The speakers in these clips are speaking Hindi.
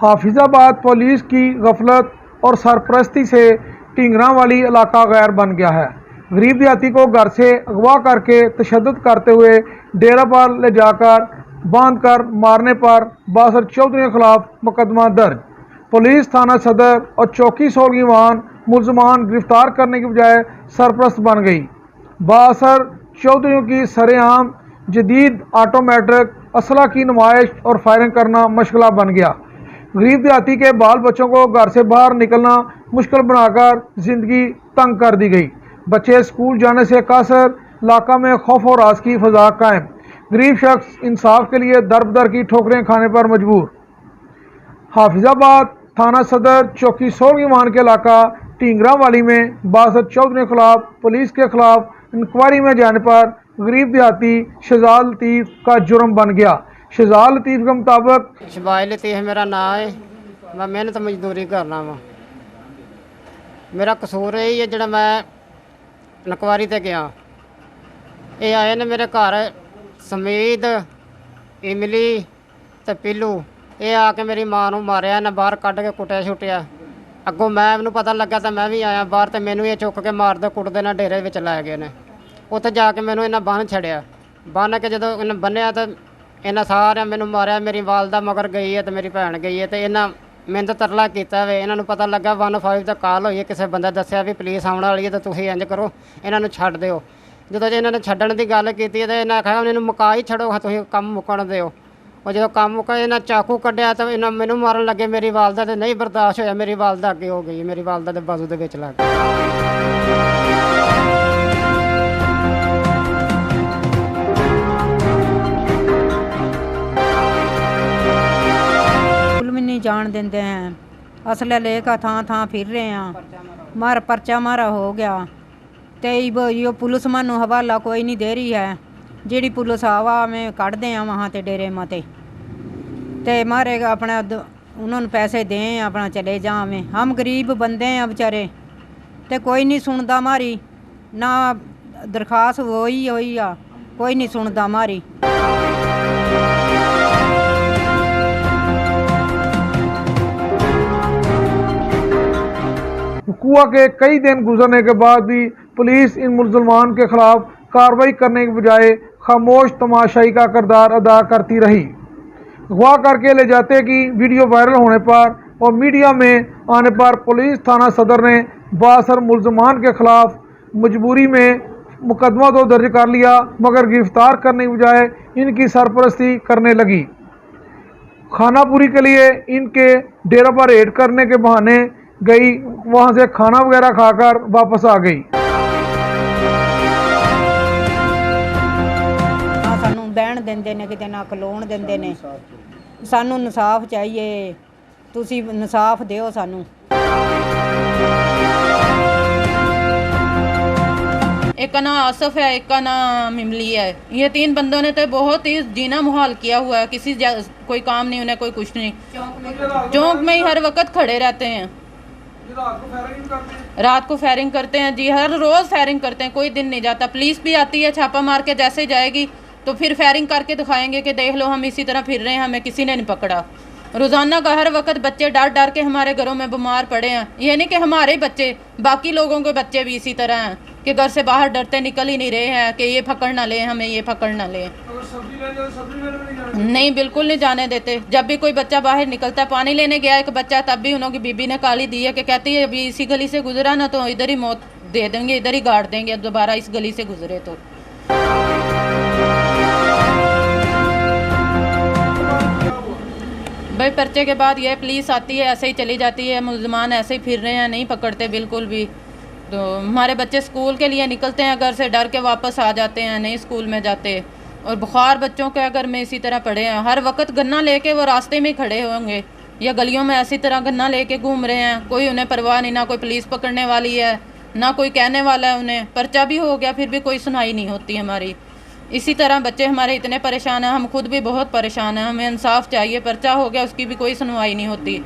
हाफिजाबाद पुलिस की गफलत और सरपरस्ती से टिंगरावाली इलाका गैर बन गया है। गरीब देहाती को घर से अगवा करके तशद्दुद करते हुए डेरा पर ले जाकर बांध कर मारने पर बासर चौधरी के खिलाफ मुकदमा दर्ज। पुलिस थाना सदर और चौकी सोलगीवान मुलजमान गिरफ्तार करने की बजाय सरपरस्त बन गई। बासर चौधरियों की सरेआम जदीद ऑटोमेटिक असला की नुमाइश और फायरिंग करना मशगला बन गया। गरीब देहाती के बाल बच्चों को घर से बाहर निकलना मुश्किल बनाकर जिंदगी तंग कर दी गई। बच्चे स्कूल जाने से कासर, इलाका में खौफ और राज की फजा कायम। गरीब शख्स इंसाफ के लिए दर बदर की ठोकरें खाने पर मजबूर। हाफिजाबाद थाना सदर चौकी सोलगीवान के इलाका टिंगरावाली में बासर चौधरी के खिलाफ पुलिस के खिलाफ इंक्वायरी में जाने पर गरीब देहाती शहजाद लतीफ़ का जुर्म बन गया। शहजाद लतीफ़ के मुताबिक शहजाद लतीफ़ मेरा नाम है, मैं मेहनत मजदूरी करना वा। मेरा कसूर यही है जो मैं इंक्वायरी ते गया, ये आए ने मेरे घर समीद, इमली ते पिल्लू, ये आके मेरी मां नूं मारिया ने बाहर कढ़ के कुटिया छुटिया। अगों मैनू पता लगा तो मैं भी आया बाहर, तो मैनू ये चुक के मारते कुटते ना डेरे विच लै गए ने। उत्थे जाके मैनू इन्हें बन छड़िया, बन के जो इन्हें बन्निया तो इन्हें सारे मैनू मारिया। मेरी वालदा मगर गई है तो मेरी भैन गई है, तो इन्हें मैंने तो तरला किया वे। इन्होंने पता लगा 105 तो कॉल हुई है, किसी बंदे दसिया भी पुलिस आने वाली है, तो तुम इंज करो इन्हों छड्ड दिओ। जो इन्होंने छड्डण की गल की तो इन्हें आखिया इन्होंने मुका ही छड़ो, तुम काम मुकण दिओ। और जो काम मुका इन्हें चाकू कढ़िया तो इन्हें मैनू मारन लगे। मेरी वालदा तो नहीं बर्दाश्त होया, मेरी वालदा अगे हो गई, मेरी वालदा के बाजू के विच लग गई। नहीं जान देंगे हैं, असले लेकर थां थां फिर रहे हैं। मार पर्चा मारा हो गया तो यो पुलिस मानू हवाला कोई नहीं दे रही है। जेड़ी पुलिस हवा में कढ़ते हैं वहाँ ते डेरे माते ते मारे अपना उन्होंने पैसे दें अपना चले जावें। हम गरीब बंदे हैं बेचारे, ते कोई नहीं सुनता मारी, ना दरखास्त होई आ, कोई नहीं सुनता मारी। हुआ के कई दिन गुजरने के बाद भी पुलिस इन मुलजमान के खिलाफ कार्रवाई करने के बजाय खामोश तमाशाई का किरदार अदा करती रही। अगवा करके ले जाते की वीडियो वायरल होने पर और मीडिया में आने पर पुलिस थाना सदर ने बासर मुलजमान के खिलाफ मजबूरी में मुकदमा तो दर्ज कर लिया, मगर गिरफ्तार करने के बजाय इनकी सरपरस्ती करने लगी। खानापुरी के लिए इनके डेरा पर रेड करने के बहाने गई, वहां से खाना वगैरह खाकर वापस आ गई। सानू बहन देंदे ने, किते ना खलोण देंदे ने। सानू इंसाफ चाहिए, तुसी इंसाफ दिओ सानू। एक का नाम आसफ है, एक का नाम इमली है। ये 3 बंदों ने तो बहुत ही जीना मुहाल किया हुआ है। किसी कोई काम नहीं, उन्हें कोई कुछ नहीं, चौक में ही हर वक्त खड़े रहते हैं। रात को फायरिंग करते हैं जी, हर रोज़ फायरिंग करते हैं, कोई दिन नहीं जाता। पुलिस भी आती है, छापा मार के जैसे जाएगी तो फिर फायरिंग करके दिखाएंगे कि देख लो हम इसी तरह फिर रहे हैं, हमें किसी ने नहीं पकड़ा। रोज़ाना का हर वक्त बच्चे डर डर के हमारे घरों में बीमार पड़े हैं। ये नहीं कि हमारे बच्चे, बाकी लोगों के बच्चे भी इसी तरह हैं कि घर से बाहर डरते निकल ही नहीं रहे हैं कि ये पकड़ ना ले, हमें ये पकड़ ना ले। नहीं, बिल्कुल नहीं जाने देते। जब भी कोई बच्चा बाहर निकलता है, पानी लेने गया एक बच्चा, तब भी उन्होंने बीबी ने गाली दी है कि कहती है अभी इसी गली से गुजरा ना तो इधर ही मौत दे देंगे, इधर ही गाड़ देंगे, दोबारा इस गली से गुजरे तो। भाई पर्चे के बाद ये पुलिस आती है, ऐसे ही चली जाती है, मुलजमान ऐसे ही फिर रहे हैं, नहीं पकड़ते बिल्कुल भी। तो हमारे बच्चे स्कूल के लिए निकलते हैं, घर से डर के वापस आ जाते हैं, नहीं स्कूल में जाते। और बुखार बच्चों के अगर में इसी तरह पड़े हैं, हर वक्त गन्ना लेके वो रास्ते में खड़े होंगे या गलियों में ऐसी तरह गन्ना लेके घूम रहे हैं। कोई उन्हें परवाह नहीं, ना कोई पुलिस पकड़ने वाली है, ना कोई कहने वाला है उन्हें। पर्चा भी हो गया फिर भी कोई सुनाई नहीं होती हमारी। इसी तरह बच्चे हमारे इतने परेशान हैं, हम खुद भी बहुत परेशान हैं। हमें इंसाफ चाहिए। पर्चा हो गया, उसकी भी कोई सुनवाई नहीं होती।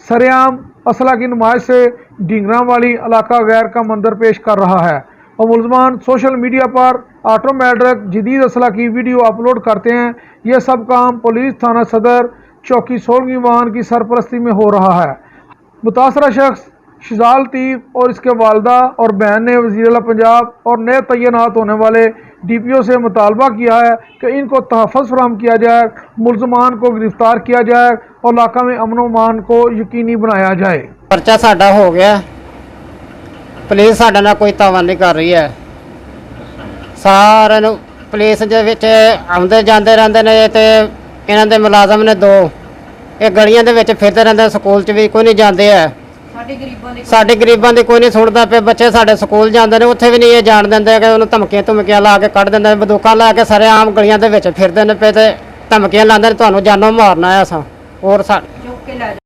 सरेआम असला की नुमाइश से ढिंगरावाली इलाका गैर का मंजर पेश कर रहा है। और मुलजमान सोशल मीडिया पर ऑटोमेटिक जदीद असला की वीडियो अपलोड करते हैं। यह सब काम पुलिस थाना सदर चौकी 16वीं वाहन की सरपरस्ती में हो रहा है। मुतासरा शख्स शिजाल तीब और इसके वालदा और बहन ने वज़ीर-ए-आला पंजाब और नए तैनात होने वाले DPO से मुतालबा किया है कि इनको तहफ़्फ़ुज़ फराहम किया जाए, मुलजमान को गिरफ्तार किया जाए और इलाका में अमन व अमान को यकीनी बनाया जाए। पर्चा साडा हो गया, पुलिस साडे नाल कोई तावा नहीं कर रही है। सारे ਨੂੰ पुलिस ਦੇ ਵਿੱਚ ਆਉਂਦੇ ਜਾਂਦੇ ਰਹਿੰਦੇ ਨੇ ਤੇ ਇਹਨਾਂ ਦੇ ਮੁਲਾਜ਼ਮ ਨੇ 2 ਇਹ ਗਲੀਆਂ ਦੇ ਵਿੱਚ ਫਿਰਦੇ ਰਹਿੰਦੇ, ਸਕੂਲ 'ਚ ਵੀ ਕੋਈ ਨਹੀਂ ਜਾਂਦੇ ਹੈ। ਸਾਡੇ ਗਰੀਬਾਂ ਦੀ ਕੋਈ ਨਹੀਂ ਸੁਣਦਾ ਪਿਆ। ਬੱਚੇ ਸਾਡੇ ਸਕੂਲ ਜਾਂਦੇ ਨੇ, ਉੱਥੇ ਵੀ ਨਹੀਂ ਇਹ ਜਾਣ ਦਿੰਦੇ ਕਿ ਉਹਨੂੰ ਧਮਕੀਆਂ ਲਾ ਕੇ ਕੱਢ ਦਿੰਦੇ, ਬੰਦੂਕਾਂ ਲਾ ਕੇ ਸਾਰੇ ਆਮ ਗਲੀਆਂ ਦੇ ਵਿੱਚ ਫਿਰਦੇ ਨੇ ਪਏ ਤੇ ਧਮਕੀਆਂ ਲਾਉਂਦੇ ਨੇ ਤੁਹਾਨੂੰ ਜਾਨੋਂ ਮਾਰਨਾ ਹੈ ਅਸਾਂ। ਹੋਰ